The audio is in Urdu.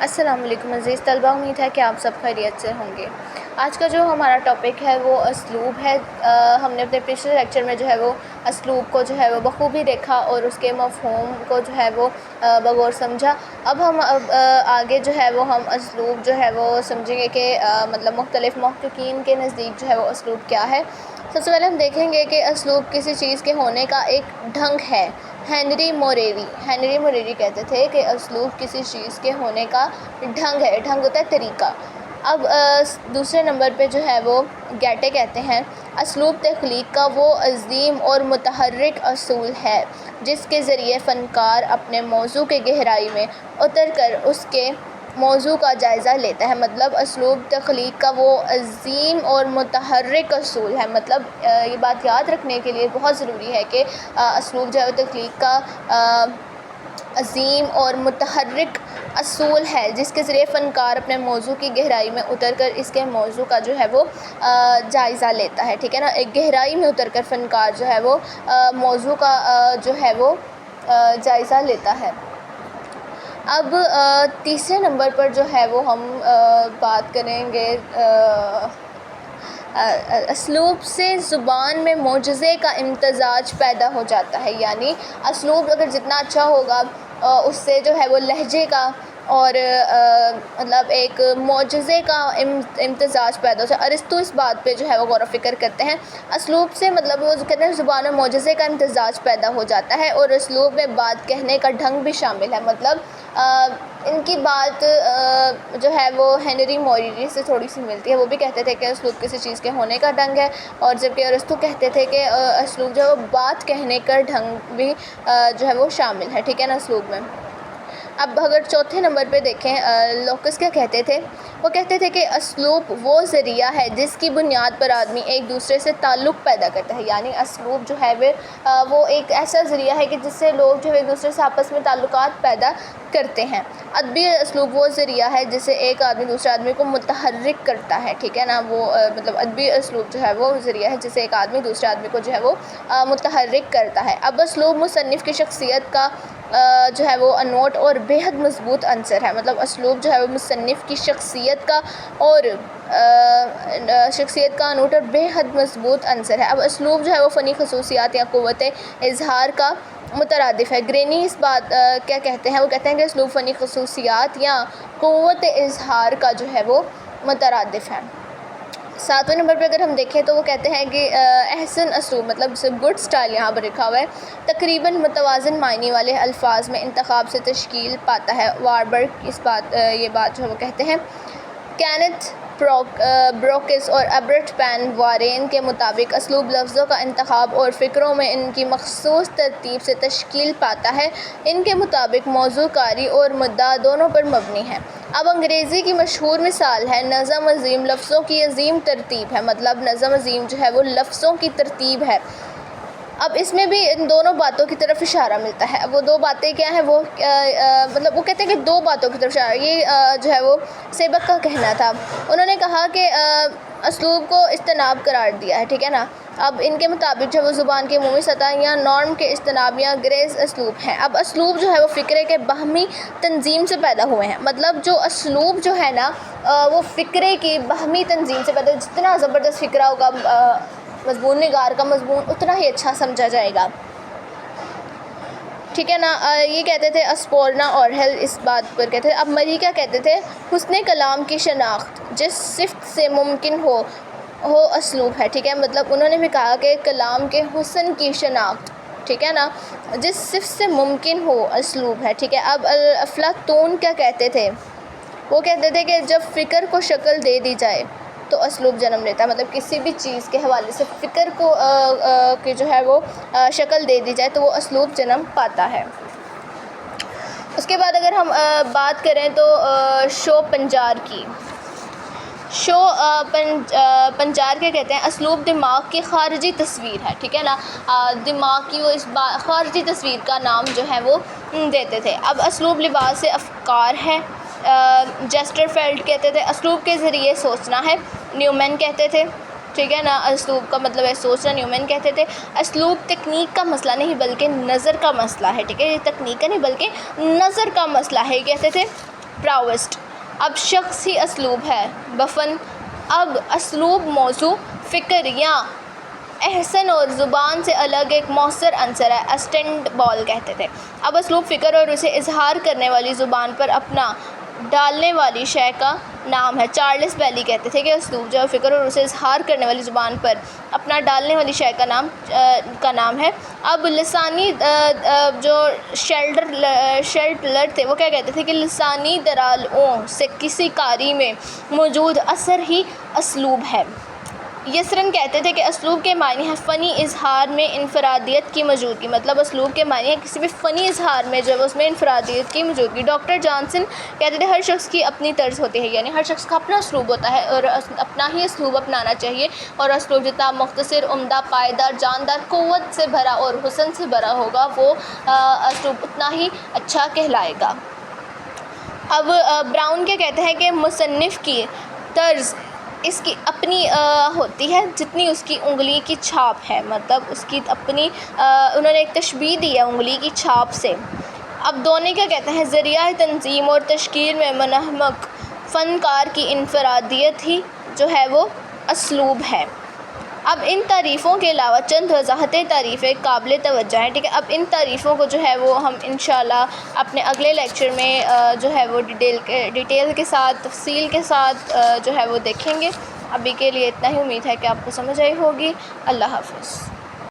السلام علیکم عزیز طلبہ، امید ہے کہ آپ سب خیریت سے ہوں گے۔ آج کا جو ہمارا ٹاپک ہے وہ اسلوب ہے۔ ہم نے اپنے پچھلے لیکچر میں جو ہے وہ اسلوب کو جو ہے وہ بخوبی دیکھا اور اس کے مفہوم کو جو ہے وہ بغور سمجھا۔ اب ہم آگے جو ہے وہ ہم اسلوب جو ہے وہ سمجھیں گے کہ مطلب مختلف محققین کے نزدیک جو ہے وہ اسلوب کیا ہے۔ سب سے پہلے ہم دیکھیں گے کہ اسلوب کسی چیز کے ہونے کا ایک ڈھنگ ہے۔ ہنری موریری کہتے تھے کہ اسلوب کسی چیز کے ہونے کا ڈھنگ ہے۔ ڈھنگ ہوتا ہے طریقہ۔ اب دوسرے نمبر پہ جو ہے وہ گیٹے کہتے ہیں اسلوب تخلیق کا وہ عظیم اور متحرک اصول ہے جس کے ذریعے فنکار اپنے موضوع کے گہرائی میں اتر کر اس کے موضوع کا جائزہ لیتا ہے۔ مطلب اسلوب تخلیق کا وہ عظیم اور متحرک اصول ہے۔ مطلب یہ بات یاد رکھنے کے لیے بہت ضروری ہے کہ اسلوب جو ہے وہ تخلیق کا عظیم اور متحرک اصول ہے جس کے ذریعے فنکار اپنے موضوع کی گہرائی میں اتر کر اس کے موضوع کا جو ہے وہ جائزہ لیتا ہے، ٹھیک ہے نا۔ ایک گہرائی میں اتر کر فنکار جو ہے وہ موضوع کا جو ہے وہ جائزہ لیتا ہے۔ اب تیسرے نمبر پر جو ہے وہ ہم بات کریں گے اسلوب سے زبان میں معجزے کا امتزاج پیدا ہو جاتا ہے، یعنی اسلوب اگر جتنا اچھا ہوگا اس سے جو ہے وہ لہجے کا اور مطلب ایک معجزے کا امتزاج پیدا ہوتا ہے۔ ارسطو اس بات پہ جو ہے وہ غور و فکر کرتے ہیں۔ اسلوب سے مطلب وہ کہتے ہیں زبان میں معجزے کا امتزاج پیدا ہو جاتا ہے اور اسلوب میں بات کہنے کا ڈھنگ بھی شامل ہے۔ مطلب ان کی بات جو ہے وہ ہنری موریری سے تھوڑی سی ملتی ہے۔ وہ بھی کہتے تھے کہ اسلوب کسی چیز کے ہونے کا ڈھنگ ہے، اور جبکہ ارسطو کہتے تھے کہ اسلوب جو ہے وہ بات کہنے کا ڈھنگ بھی جو ہے وہ شامل ہے، ٹھیک ہے نا، اسلوب میں۔ اب اگر چوتھے نمبر پہ دیکھیں لوکس کیا کہتے تھے، وہ کہتے تھے کہ اسلوب وہ ذریعہ ہے جس کی بنیاد پر آدمی ایک دوسرے سے تعلق پیدا کرتا ہے، یعنی اسلوب جو ہے وہ ایک ایسا ذریعہ ہے کہ جس سے لوگ جو ہے ایک دوسرے سے آپس میں تعلقات پیدا کرتے ہیں۔ ادبی اسلوب وہ ذریعہ ہے جس سے ایک آدمی دوسرے آدمی کو متحرک کرتا ہے، ٹھیک ہے نا۔ وہ مطلب ادبی اسلوب جو ہے وہ ذریعہ ہے جس سے ایک آدمی دوسرے آدمی کو جو ہے وہ متحرک کرتا ہے۔ اب اسلوب مصنف کی شخصیت کا جو ہے وہ انوٹ اور بےحد مضبوط عنصر ہے۔ مطلب اسلوب جو ہے وہ مصنف کی شخصیت کا اور انوٹ اور بےحد مضبوط عنصر ہے۔ اب اسلوب جو ہے وہ فنی خصوصیات یا قوت اظہار کا مترادف ہے۔ گرینی اس بات کیا کہتے ہیں، وہ کہتے ہیں کہ اسلوب فنی خصوصیات یا قوت اظہار کا جو ہے وہ مترادف ہے۔ ساتویں نمبر پہ اگر ہم دیکھیں تو وہ کہتے ہیں کہ احسن اسلوب مطلب گڈ سٹائل یہاں پر لکھا ہوا ہے تقریباً متوازن معنی والے الفاظ میں انتخاب سے تشکیل پاتا ہے۔ واربرگ یہ بات جو ہے وہ کہتے ہیں۔ کینتھ بروکس اور ابرٹ پین وارین کے مطابق اسلوب لفظوں کا انتخاب اور فقروں میں ان کی مخصوص ترتیب سے تشکیل پاتا ہے۔ ان کے مطابق موضوع کاری اور مدعا دونوں پر مبنی ہے۔ اب انگریزی کی مشہور مثال ہے نظم عظیم لفظوں کی عظیم ترتیب ہے۔ مطلب نظم عظیم جو ہے وہ لفظوں کی ترتیب ہے۔ اب اس میں بھی ان دونوں باتوں کی طرف اشارہ ملتا ہے۔ اب وہ دو باتیں کیا ہیں، وہ مطلب وہ کہتے ہیں کہ دو باتوں کی طرف اشارہ، یہ جو ہے وہ سیبک کا کہنا تھا۔ انہوں نے کہا کہ اسلوب کو اجتناب قرار دیا ہے، ٹھیک ہے نا۔ اب ان کے مطابق جو ہے وہ زبان کی عمومی سطح یا نارم کے اجتناب یا گریز اسلوب ہیں۔ اب اسلوب جو ہے وہ فقرے کے باہمی تنظیم سے پیدا ہوئے ہیں۔ مطلب جو اسلوب جو ہے نا وہ فقرے کی باہمی تنظیم سے پیدا، جتنا زبردست فقرہ ہوگا مضمون نگار کا مضمون اتنا ہی اچھا سمجھا جائے گا، ٹھیک ہے نا۔ یہ کہتے تھے اسپورنا اور ہیل اس بات پر کہتے تھے۔ اب مری کیا کہتے تھے، حسن کلام کی شناخت جس صفت سے ممکن ہو اسلوب ہے، ٹھیک ہے۔ مطلب انہوں نے بھی کہا کہ کلام کے حسن کی شناخت، ٹھیک ہے نا، جس صفت سے ممکن ہو اسلوب ہے، ٹھیک ہے۔ اب افلاطون کیا کہتے تھے، وہ کہتے تھے کہ جب فکر کو شکل دے دی جائے تو اسلوب جنم لیتا ہے۔ مطلب کسی بھی چیز کے حوالے سے فکر کو کہ جو ہے وہ شکل دے دی جائے تو وہ اسلوب جنم پاتا ہے۔ اس کے بعد اگر ہم بات کریں تو شو پنجار کی، پنجار کیا کہتے ہیں، اسلوب دماغ کی خارجی تصویر ہے، ٹھیک ہے نا۔ دماغ کی وہ اس خارجی تصویر کا نام جو ہے وہ دیتے تھے۔ اب اسلوب لباس افکار ہے، جیسٹر فیلڈ کہتے تھے۔ اسلوب کے ذریعے سوچنا ہے، نیومن کہتے تھے، ٹھیک ہے نا۔ اسلوب کا مطلب ہے سوچنا، نیومن کہتے تھے۔ اسلوب تکنیک کا مسئلہ نہیں بلکہ نظر کا مسئلہ ہے، ٹھیک ہے۔ یہ تکنیک کا نہیں بلکہ نظر کا مسئلہ ہے کہتے تھے پراوسٹ، اب شخص ہی اسلوب ہے، بفن، اب اسلوب موضوع، فکر یا احسن اور زبان سے الگ ایک مؤثر عنصر ہے، اسٹینڈ بال کہتے تھے۔ اب اسلوب فکر اور اسے اظہار کرنے والی زبان پر اپنا ڈالنے والی شے کا نام ہے۔ چارلس بیلی کہتے تھے کہ اسلوب جو ہے فکر اور اسے اظہار کرنے والی زبان پر اپنا ڈالنے والی شے کا نام ہے۔ اب لسانی جو شیلٹلر تھے وہ کیا کہتے تھے کہ لسانی درالوں سے کسی کاری میں موجود اثر ہی اسلوب ہے۔ یسرن کہتے تھے کہ اسلوب کے معنی ہے فنی اظہار میں انفرادیت کی موجودگی، مطلب اسلوب کے معنی ہے کسی بھی فنی اظہار میں جو ہے اس میں انفرادیت کی موجودگی۔ ڈاکٹر جانسن کہتے تھے ہر شخص کی اپنی طرز ہوتی ہے، یعنی ہر شخص کا اپنا اسلوب ہوتا ہے اور اپنا ہی اسلوب اپنانا چاہیے، اور اسلوب جتنا مختصر، عمدہ، پائیدار، جاندار، قوت سے بھرا اور حسن سے بھرا ہوگا وہ اسلوب اتنا ہی اچھا کہلائے گا۔ اب براؤن کیا کہتے ہیں کہ مصنف کی طرز اس کی اپنی ہوتی ہے جتنی اس کی انگلی کی چھاپ ہے، مطلب اس کی اپنی انہوں نے ایک تشبیہ دی ہے انگلی کی چھاپ سے۔ اب دونے کیا کہتے ہیں ذریعہ تنظیم اور تشکیل میں منہمک فنکار کی انفرادیت ہی جو ہے وہ اسلوب ہے۔ اب ان تعریفوں کے علاوہ چند وضاحتیں تعریفیں قابل توجہ ہیں، ٹھیک ہے۔ اب ان تعریفوں کو جو ہے وہ ہم انشاءاللہ اپنے اگلے لیکچر میں جو ہے وہ ڈیٹیل کے ساتھ، تفصیل کے ساتھ جو ہے وہ دیکھیں گے۔ ابھی کے لیے اتنا ہی، امید ہے کہ آپ کو سمجھ آئی ہوگی۔ اللہ حافظ۔